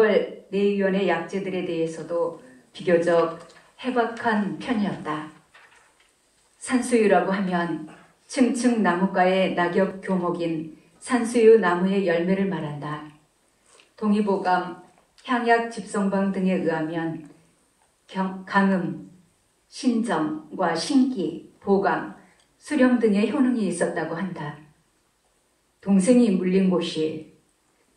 6월 내의원의 약재들에 대해서도 비교적 해박한 편이었다. 산수유라고 하면 층층 나무가의 낙엽 교목인 산수유 나무의 열매를 말한다. 동의보감, 향약 집성방 등에 의하면 강음, 신점과 신기, 보강, 수령 등의 효능이 있었다고 한다. 동생이 물린 곳이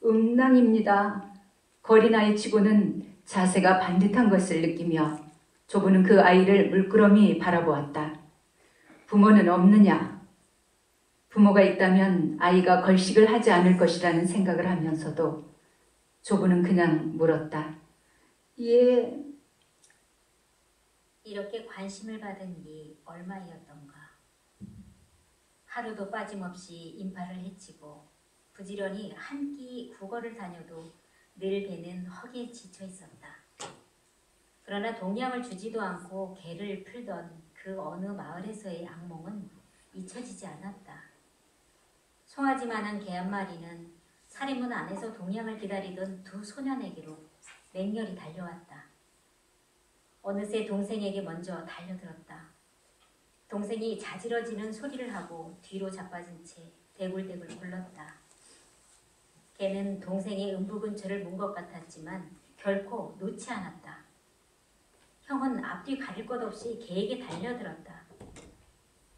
음낭입니다. 거린아이 치고는 자세가 반듯한 것을 느끼며 조부는 그 아이를 물끄러미 바라보았다. 부모는 없느냐? 부모가 있다면 아이가 걸식을 하지 않을 것이라는 생각을 하면서도 조부는 그냥 물었다. 예. 이렇게 관심을 받은 게 얼마이었던가. 하루도 빠짐없이 인파를 해치고 부지런히 한 끼 국어를 다녀도 늘 배는 허기에 지쳐 있었다. 그러나 동양을 주지도 않고 개를 풀던 그 어느 마을에서의 악몽은 잊혀지지 않았다. 송아지만한 개 한 마리는 사리문 안에서 동양을 기다리던 두 소년에게로 맹렬히 달려왔다. 어느새 동생에게 먼저 달려들었다. 동생이 자지러지는 소리를 하고 뒤로 자빠진 채 대굴대굴 굴렀다. 개는 동생의 음부근처를 문 것 같았지만 결코 놓지 않았다. 형은 앞뒤 가릴 것 없이 개에게 달려들었다.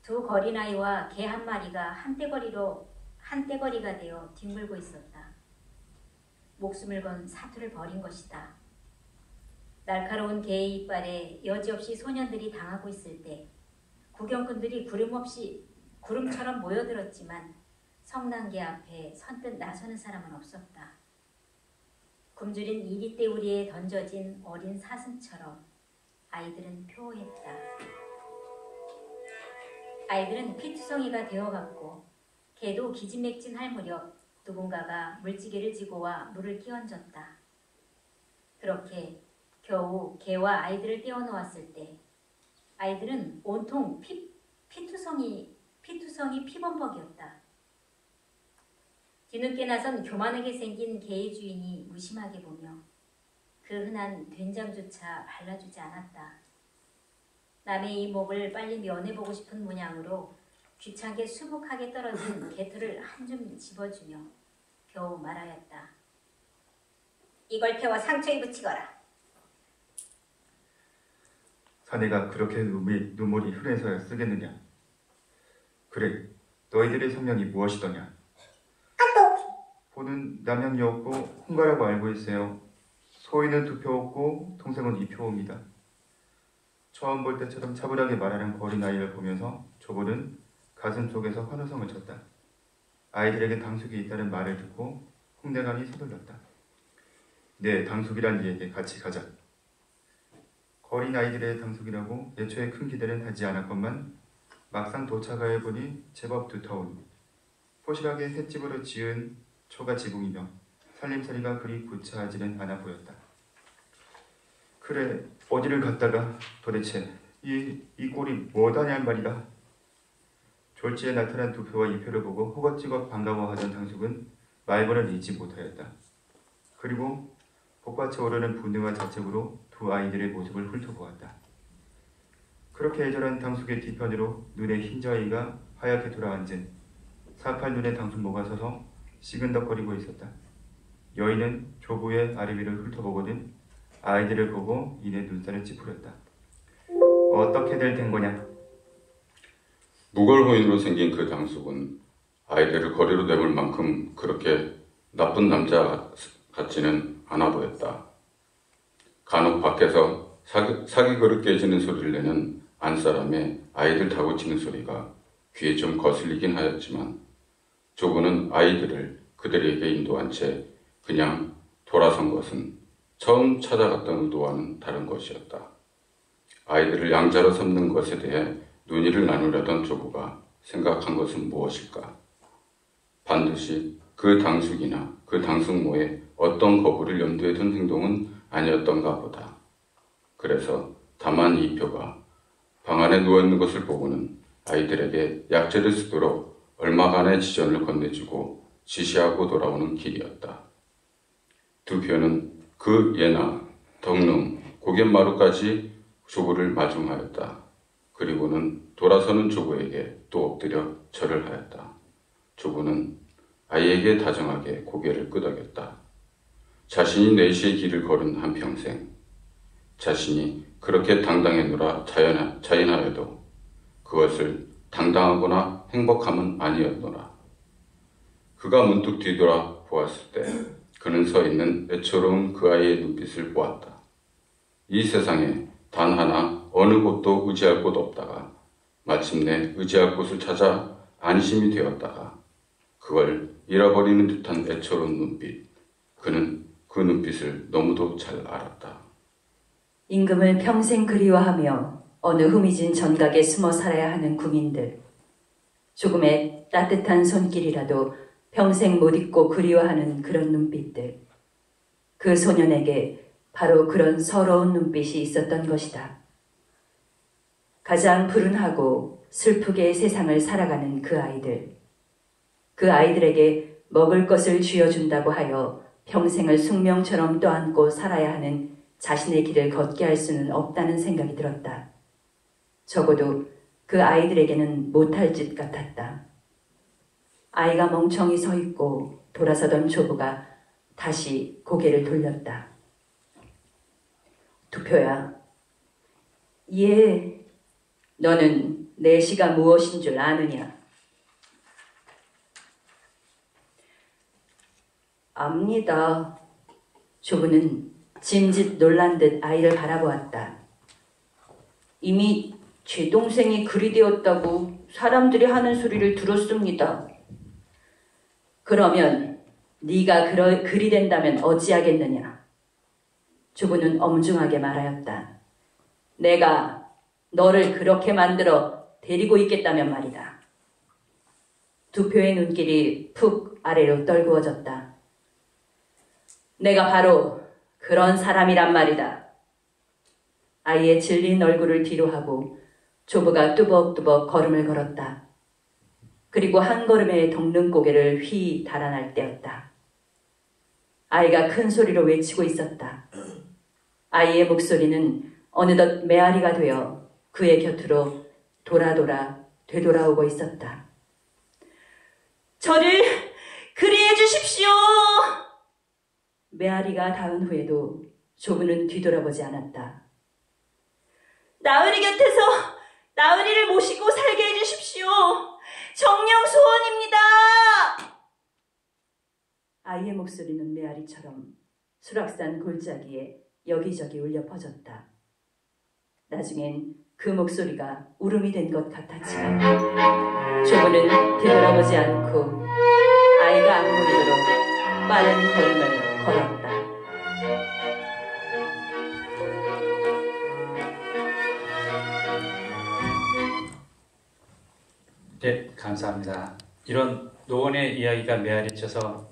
두 거린아이와 개 한 마리가 한떼거리가 되어 뒹굴고 있었다. 목숨을 건 사투를 벌인 것이다. 날카로운 개의 이빨에 여지없이 소년들이 당하고 있을 때 구경꾼들이 구름처럼 모여들었지만 성난개 앞에 선뜻 나서는 사람은 없었다. 굶주린 이리떼우리에 던져진 어린 사슴처럼 아이들은 표했다. 아이들은 피투성이가 되어갔고 개도 기진맥진할 무렵 누군가가 물지개를 지고 와 물을 끼얹었다. 그렇게 겨우 개와 아이들을 떼어놓았을 때 아이들은 온통 피투성이 피범벅이었다. 뒤늦게 나선 교만하게 생긴 개의 주인이 무심하게 보며 그 흔한 된장조차 발라주지 않았다. 남의 이목을 빨리 면해보고 싶은 모양으로 귀찮게 수북하게 떨어진 개털을 한 줌 집어주며 겨우 말하였다. 이걸 태워 상처에 붙이거라. 사내가 그렇게 눈물이 흐려서 쓰겠느냐? 그래, 너희들의 성명이 무엇이더냐? 호는 남양이었고 홍가라고 알고 있어요. 소희는 2표였고 동생은 2표입니다. 처음 볼 때처럼 차분하게 말하는 어린 아이를 보면서 조부는 가슴 속에서 환호성을 쳤다. 아이들에게 당숙이 있다는 말을 듣고 홍대감이 서둘렀다. 네, 당숙이란 이에게 같이 가자. 어린 아이들의 당숙이라고 애초에 큰 기대는 하지 않았건만 막상 도착하여 보니 제법 두터운 포실하게 횟집으로 지은 초가 지붕이며 살림살이가 그리 구차하지는 않아 보였다. 그래, 어디를 갔다가 도대체 이 꼴이 뭐다냐 말이다. 졸지에 나타난 2표와 2표를 보고 허겁지겁 반가워하던 당숙은 말벌을 잊지 못하였다. 그리고 복받쳐 오르는 분노와 자책으로 두 아이들의 모습을 훑어보았다. 그렇게 애절한 당숙의 뒤편으로 눈에 흰저이가 하얗게 돌아앉은 사팔 눈에 당숙모가 서서 시근덕거리고 있었다. 여인은 조부의 아래 위를 훑어보고는 아이들을 보고 이내 눈살을 찌푸렸다. 어떻게들 된 거냐? 무골호인으로 생긴 그 당숙은 아이들을 거리로 내몰 만큼 그렇게 나쁜 남자 같지는 않아 보였다. 간혹 밖에서 사기 그릇 깨지는 소리를 내는 안사람의 아이들 다구치는 소리가 귀에 좀 거슬리긴 하였지만 조부는 아이들을 그들에게 인도한 채 그냥 돌아선 것은 처음 찾아갔던 의도와는 다른 것이었다. 아이들을 양자로 삼는 것에 대해 논의를 나누려던 조부가 생각한 것은 무엇일까? 반드시 그 당숙이나 그 당숙모의 어떤 거부를 염두에 둔 행동은 아니었던가 보다. 그래서 다만 2표가 방 안에 누워있는 것을 보고는 아이들에게 약재를 쓰도록 얼마간의 지전을 건네주고 지시하고 돌아오는 길이었다. 2표는 그 예나, 덕능, 고갯마루까지 조부를 마중하였다. 그리고는 돌아서는 조부에게 또 엎드려 절을 하였다. 조부는 아이에게 다정하게 고개를 끄덕였다. 자신이 내시의 길을 걸은 한평생, 자신이 그렇게 당당했노라 자인하여도 그것을 당당하거나 행복함은 아니었노라. 그가 문득 뒤돌아 보았을 때 그는 서 있는 애처로운 그 아이의 눈빛을 보았다. 이 세상에 단 하나 어느 곳도 의지할 곳 없다가 마침내 의지할 곳을 찾아 안심이 되었다가 그걸 잃어버리는 듯한 애처로운 눈빛. 그는 그 눈빛을 너무도 잘 알았다. 임금을 평생 그리워하며 어느 흐미진 전각에 숨어 살아야 하는 국민들. 조금의 따뜻한 손길이라도 평생 못 잊고 그리워하는 그런 눈빛들. 그 소년에게 바로 그런 서러운 눈빛이 있었던 것이다. 가장 불운하고 슬프게 세상을 살아가는 그 아이들. 그 아이들에게 먹을 것을 쥐어준다고 하여 평생을 숙명처럼 떠안고 살아야 하는 자신의 길을 걷게 할 수는 없다는 생각이 들었다. 적어도 그 아이들에게는 못할 짓 같았다. 아이가 멍청이 서 있고 돌아서던 조부가 다시 고개를 돌렸다. 두표야, 예, 너는 내시가 무엇인 줄 아느냐? 압니다. 조부는 짐짓 놀란 듯 아이를 바라보았다. 이미 제 동생이 그리 되었다고 사람들이 하는 소리를 들었습니다. 그러면 네가 그리 된다면 어찌하겠느냐? 조부는 엄중하게 말하였다. 내가 너를 그렇게 만들어 데리고 있겠다면 말이다. 두표의 눈길이 푹 아래로 떨구어졌다. 내가 바로 그런 사람이란 말이다. 아이의 질린 얼굴을 뒤로 하고 조부가 뚜벅뚜벅 걸음을 걸었다. 그리고 한 걸음에 덕는 고개를 휘 달아날 때였다. 아이가 큰 소리로 외치고 있었다. 아이의 목소리는 어느덧 메아리가 되어 그의 곁으로 되돌아오고 있었다. 저를 그리해 주십시오! 메아리가 닿은 후에도 조부는 뒤돌아보지 않았다. 나으리 곁에서 나으리를 모시고 살게 해주십시오. 정령 소원입니다. 아이의 목소리는 메아리처럼 수락산 골짜기에 여기저기 울려 퍼졌다. 나중엔 그 목소리가 울음이 된 것 같았지만 조부는 뒤돌아보지 않고 아이가 안 보이도록 빠른 걸음을 걸었다. 네, 감사합니다. 이런 노원의 이야기가 메아리쳐서